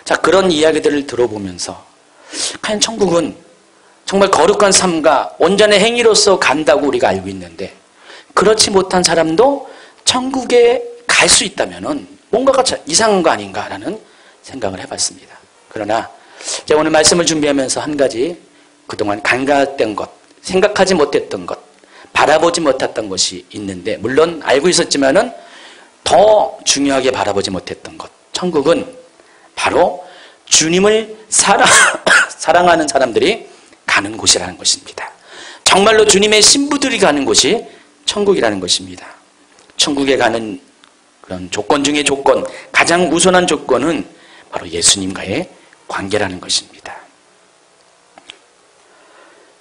Speaker 1: 자, 그런 이야기들을 들어보면서 과연 천국은 정말 거룩한 삶과 온전한 행위로서 간다고 우리가 알고 있는데 그렇지 못한 사람도 천국에 갈 수 있다면 뭔가가 이상한 거 아닌가라는 생각을 해봤습니다. 그러나 제가 오늘 말씀을 준비하면서 한 가지 그동안 간과했던 것, 생각하지 못했던 것, 바라보지 못했던 것이 있는데 물론 알고 있었지만은 더 중요하게 바라보지 못했던 것. 천국은 바로 주님을 사랑하는 사람들이 가는 곳이라는 것입니다. 정말로 주님의 신부들이 가는 곳이 천국이라는 것입니다. 천국에 가는 그런 조건 중에 조건, 가장 우선한 조건은 바로 예수님과의 관계라는 것입니다.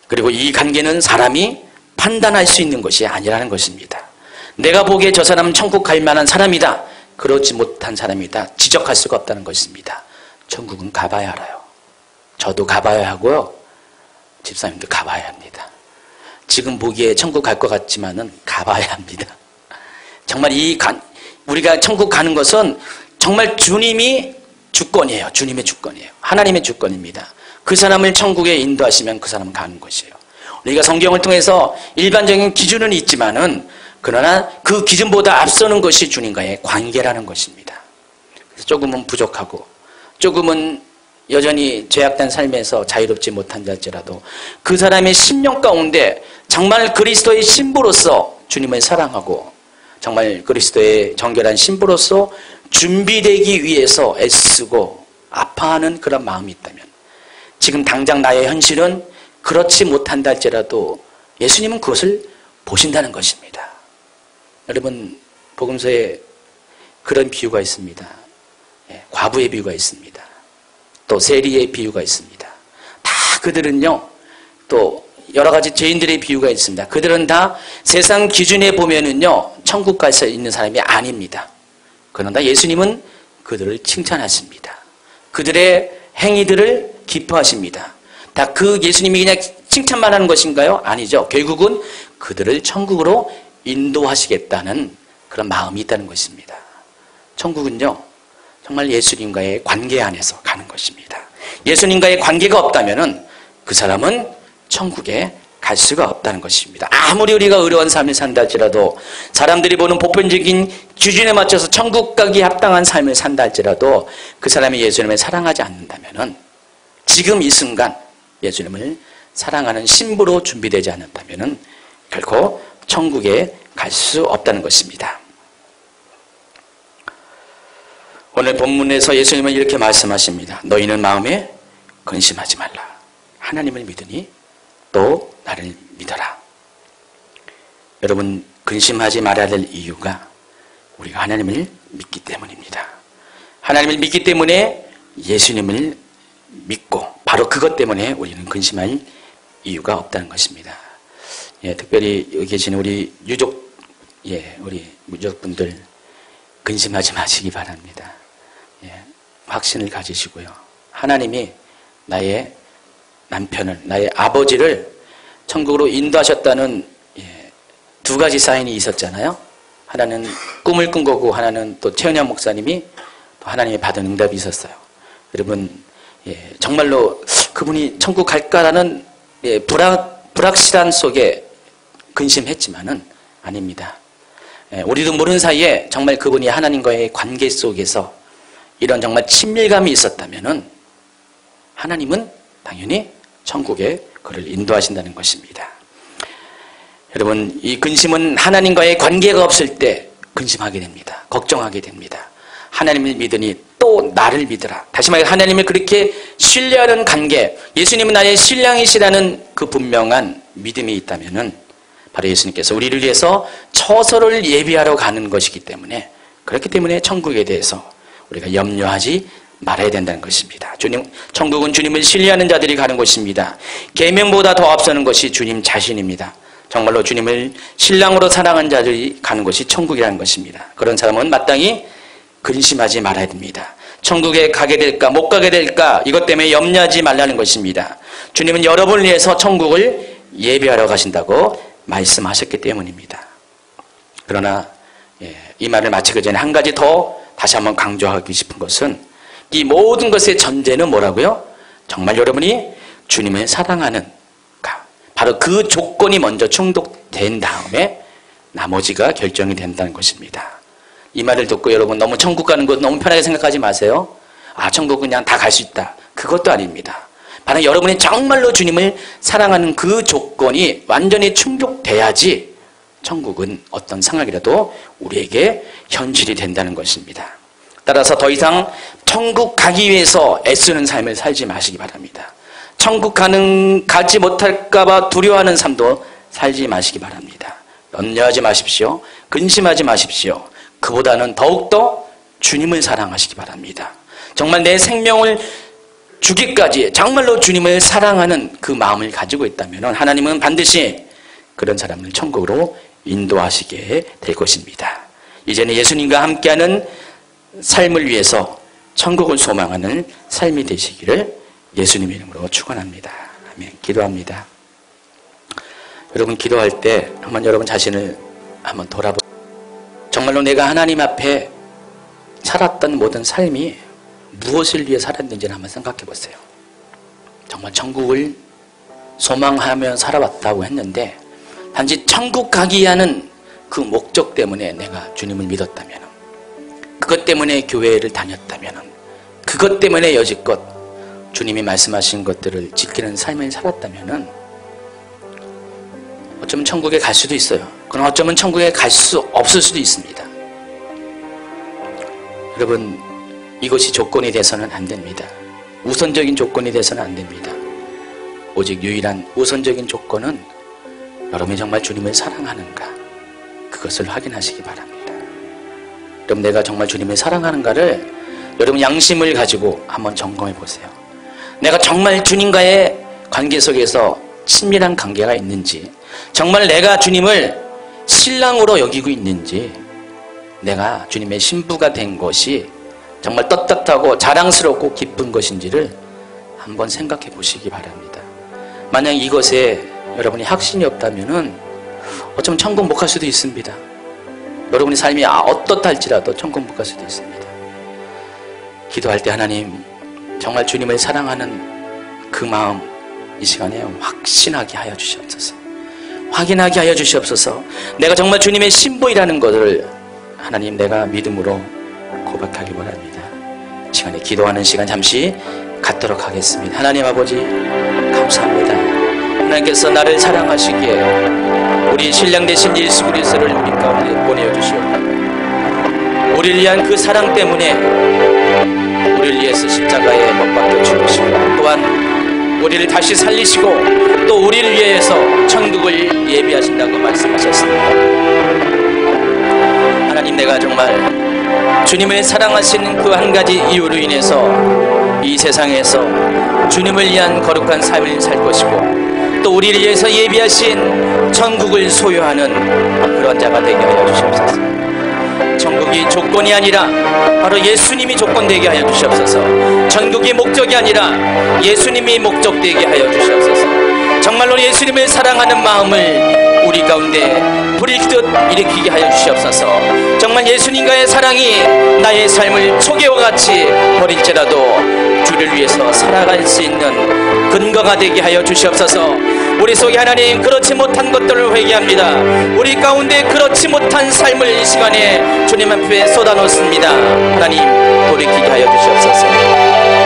Speaker 1: 그리고 이 관계는 사람이 판단할 수 있는 것이 아니라는 것입니다. 내가 보기에 저 사람은 천국 갈 만한 사람이다, 그렇지 못한 사람이다, 지적할 수가 없다는 것입니다. 천국은 가봐야 알아요. 저도 가봐야 하고요, 집사님도 가봐야 합니다. 지금 보기에 천국 갈 것 같지만은 가봐야 합니다. 정말 우리가 천국 가는 것은 정말 주님이 주권이에요. 주님의 주권이에요. 하나님의 주권입니다. 그 사람을 천국에 인도하시면 그 사람은 가는 것이에요. 우리가 성경을 통해서 일반적인 기준은 있지만은 그러나 그 기준보다 앞서는 것이 주님과의 관계라는 것입니다. 그래서 조금은 부족하고 조금은 여전히 죄악된 삶에서 자유롭지 못한 자일지라도 그 사람의 심령 가운데 정말 그리스도의 신부로서 주님을 사랑하고 정말 그리스도의 정결한 신부로서 준비되기 위해서 애쓰고 아파하는 그런 마음이 있다면, 지금 당장 나의 현실은 그렇지 못한다 할지라도 예수님은 그것을 보신다는 것입니다. 여러분, 복음서에 그런 비유가 있습니다. 과부의 비유가 있습니다. 또 세리의 비유가 있습니다. 다 그들은요, 또 여러 가지 죄인들의 비유가 있습니다. 그들은 다 세상 기준에 보면은요, 천국 갈 수 있는 사람이 아닙니다. 그러나 예수님은 그들을 칭찬하십니다. 그들의 행위들을 기뻐하십니다. 다 그 예수님이 그냥 칭찬만 하는 것인가요? 아니죠. 결국은 그들을 천국으로 인도하시겠다는 그런 마음이 있다는 것입니다. 천국은요, 정말 예수님과의 관계 안에서 가는 것입니다. 예수님과의 관계가 없다면은 그 사람은 천국에 갈 수가 없다는 것입니다. 아무리 우리가 의로운 삶을 산다 할지라도, 사람들이 보는 보편적인 기준에 맞춰서 천국 가기에 합당한 삶을 산다 할지라도 그 사람이 예수님을 사랑하지 않는다면은, 지금 이 순간 예수님을 사랑하는 신부로 준비되지 않았다면은 결코 천국에 갈 수 없다는 것입니다. 오늘 본문에서 예수님은 이렇게 말씀하십니다. 너희는 마음에 근심하지 말라. 하나님을 믿으니 또 나를 믿어라. 여러분, 근심하지 말아야 될 이유가 우리가 하나님을 믿기 때문입니다. 하나님을 믿기 때문에 예수님을 믿고, 바로 그것 때문에 우리는 근심할 이유가 없다는 것입니다. 특별히 여기 계신 우리 우리 유족분들 근심하지 마시기 바랍니다. 확신을 가지시고요. 하나님이 나의 남편을, 나의 아버지를 천국으로 인도하셨다는 두 가지 사인이 있었잖아요. 하나는 꿈을 꾼 거고, 하나는 또 최은영 목사님이 또 하나님이 받은 응답이 있었어요. 여러분, 정말로 그분이 천국 갈까라는 불확실한 속에 근심했지만은 아닙니다. 우리도 모르는 사이에 정말 그분이 하나님과의 관계 속에서 이런 정말 친밀감이 있었다면은 하나님은 당연히 천국에 그를 인도하신다는 것입니다. 여러분, 이 근심은 하나님과의 관계가 없을 때 근심하게 됩니다. 걱정하게 됩니다. 하나님을 믿으니 또 나를 믿으라. 다시 말해, 하나님을 그렇게 신뢰하는 관계, 예수님은 나의 신랑이시라는 그 분명한 믿음이 있다면은 바로 예수님께서 우리를 위해서 처소를 예비하러 가는 것이기 때문에, 그렇기 때문에 천국에 대해서 우리가 염려하지 말아야 된다는 것입니다. 천국은 주님을 신뢰하는 자들이 가는 곳입니다. 계명보다 더 앞서는 것이 주님 자신입니다. 정말로 주님을 신랑으로 사랑하는 자들이 가는 곳이 천국이라는 것입니다. 그런 사람은 마땅히 근심하지 말아야 됩니다. 천국에 가게 될까 못 가게 될까 이것 때문에 염려하지 말라는 것입니다. 주님은 여러분을 위해서 천국을 예배하러 가신다고 말씀하셨기 때문입니다. 그러나 이 말을 마치기 전에 한 가지 더 다시 한번 강조하고 싶은 것은, 이 모든 것의 전제는 뭐라고요? 정말 여러분이 주님을 사랑하는, 바로 그 조건이 먼저 충족된 다음에 나머지가 결정이 된다는 것입니다. 이 말을 듣고 여러분 너무 천국 가는 것 너무 편하게 생각하지 마세요. 천국 그냥 다 갈 수 있다. 그것도 아닙니다. 바로 여러분이 정말로 주님을 사랑하는 그 조건이 완전히 충족돼야지 천국은 어떤 상황이라도 우리에게 현실이 된다는 것입니다. 따라서 더 이상 천국 가기 위해서 애쓰는 삶을 살지 마시기 바랍니다. 천국 가지 못할까봐 두려워하는 삶도 살지 마시기 바랍니다. 염려하지 마십시오. 근심하지 마십시오. 그보다는 더욱더 주님을 사랑하시기 바랍니다. 정말 내 생명을 주기까지 정말로 주님을 사랑하는 그 마음을 가지고 있다면 하나님은 반드시 그런 사람을 천국으로 인도하시게 될 것입니다. 이제는 예수님과 함께하는 삶을 위해서 천국을 소망하는 삶이 되시기를 예수님 이름으로 축원합니다. 아멘. 기도합니다. 여러분 기도할 때 한번 여러분 자신을 한번 돌아보세요. 정말로 내가 하나님 앞에 살았던 모든 삶이 무엇을 위해 살았는지를 한번 생각해 보세요. 정말 천국을 소망하며 살아왔다고 했는데 단지 천국 가기 위한 그 목적 때문에 내가 주님을 믿었다면, 그것 때문에 교회를 다녔다면, 그것 때문에 여지껏 주님이 말씀하신 것들을 지키는 삶을 살았다면 어쩌면 천국에 갈 수도 있어요. 그러나 어쩌면 천국에 갈 수 없을 수도 있습니다. 여러분, 이것이 조건이 돼서는 안 됩니다. 우선적인 조건이 돼서는 안 됩니다. 오직 유일한 우선적인 조건은 여러분이 정말 주님을 사랑하는가, 그것을 확인하시기 바랍니다. 여러분, 내가 정말 주님을 사랑하는가를 여러분 양심을 가지고 한번 점검해 보세요. 내가 정말 주님과의 관계 속에서 친밀한 관계가 있는지, 정말 내가 주님을 신랑으로 여기고 있는지, 내가 주님의 신부가 된 것이 정말 떳떳하고 자랑스럽고 기쁜 것인지를 한번 생각해 보시기 바랍니다. 만약 이것에 여러분이 확신이 없다면 어쩌면 천국 못 갈 수도 있습니다. 여러분의 삶이 어떻할지라도 천국 못 갈 수도 있습니다. 기도할 때 하나님, 정말 주님을 사랑하는 그 마음 이 시간에 확신하게 하여 주시옵소서. 확인하게 하여 주시옵소서. 내가 정말 주님의 신부이라는 것을 하나님 내가 믿음으로 고백하기 원합니다. 이 시간에 기도하는 시간 잠시 갖도록 하겠습니다. 하나님 아버지 감사합니다. 하나님께서 나를 사랑하시기에 우리 신랑 되신 예수 그리스도를 우리 가운데 보내주시옵고, 우리를 위한 그 사랑 때문에 우리를 위해서 십자가에 못 박혀 죽으시고, 또한 우리를 다시 살리시고 또 우리를 위해서 천국을 예비하신다고 말씀하셨습니다. 하나님, 내가 정말 주님을 사랑하시는 그 한 가지 이유로 인해서 이 세상에서 주님을 위한 거룩한 삶을 살 것이고, 또 우리를 위해서 예비하신 천국을 소유하는 그런 자가 되게 하여 주시옵소서. 천국이 조건이 아니라 바로 예수님이 조건 되게 하여 주시옵소서. 천국이 목적이 아니라 예수님이 목적 되게 하여 주시옵소서. 정말로 예수님을 사랑하는 마음을 우리 가운데 불일듯 일으키게 하여 주시옵소서. 정말 예수님과의 사랑이 나의 삶을 초계와 같이 버릴지라도 주를 위해서 살아갈 수 있는 근거가 되게 하여 주시옵소서. 우리 속에 하나님 그렇지 못한 것들을 회개합니다. 우리 가운데 그렇지 못한 삶을 이 시간에 주님 앞에 쏟아놓습니다. 하나님 돌이키게 하여 주시옵소서.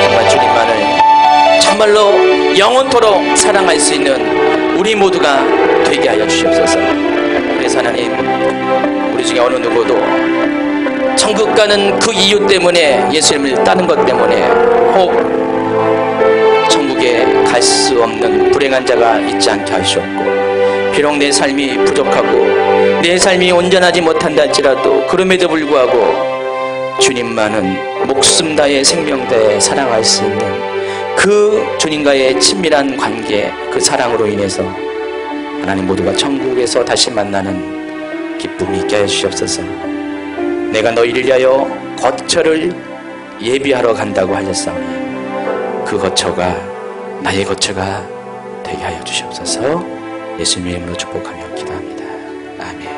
Speaker 1: 정말 주님만을 정말로 영원토록 사랑할 수 있는 우리 모두가 되게 하여 주시옵소서. 그래서 하나님, 우리 중에 어느 누구도 천국 가는 그 이유 때문에, 예수님을 따는 것 때문에 혹 천국에 갈 수 없는 불행한 자가 있지 않게 하시옵고, 비록 내 삶이 부족하고 내 삶이 온전하지 못한다 할지라도 그럼에도 불구하고 주님만은 목숨 다해 생명 다해 사랑할 수 있는 그 주님과의 친밀한 관계, 그 사랑으로 인해서 하나님 모두가 천국에서 다시 만나는 기쁨이 있게 하여 주시옵소서. 내가 너희를 위하여 거처를 예비하러 간다고 하셨사오니 그 거처가 나의 거처가 되게 하여 주시옵소서. 예수님의 이름으로 축복하며 기도합니다. 아멘.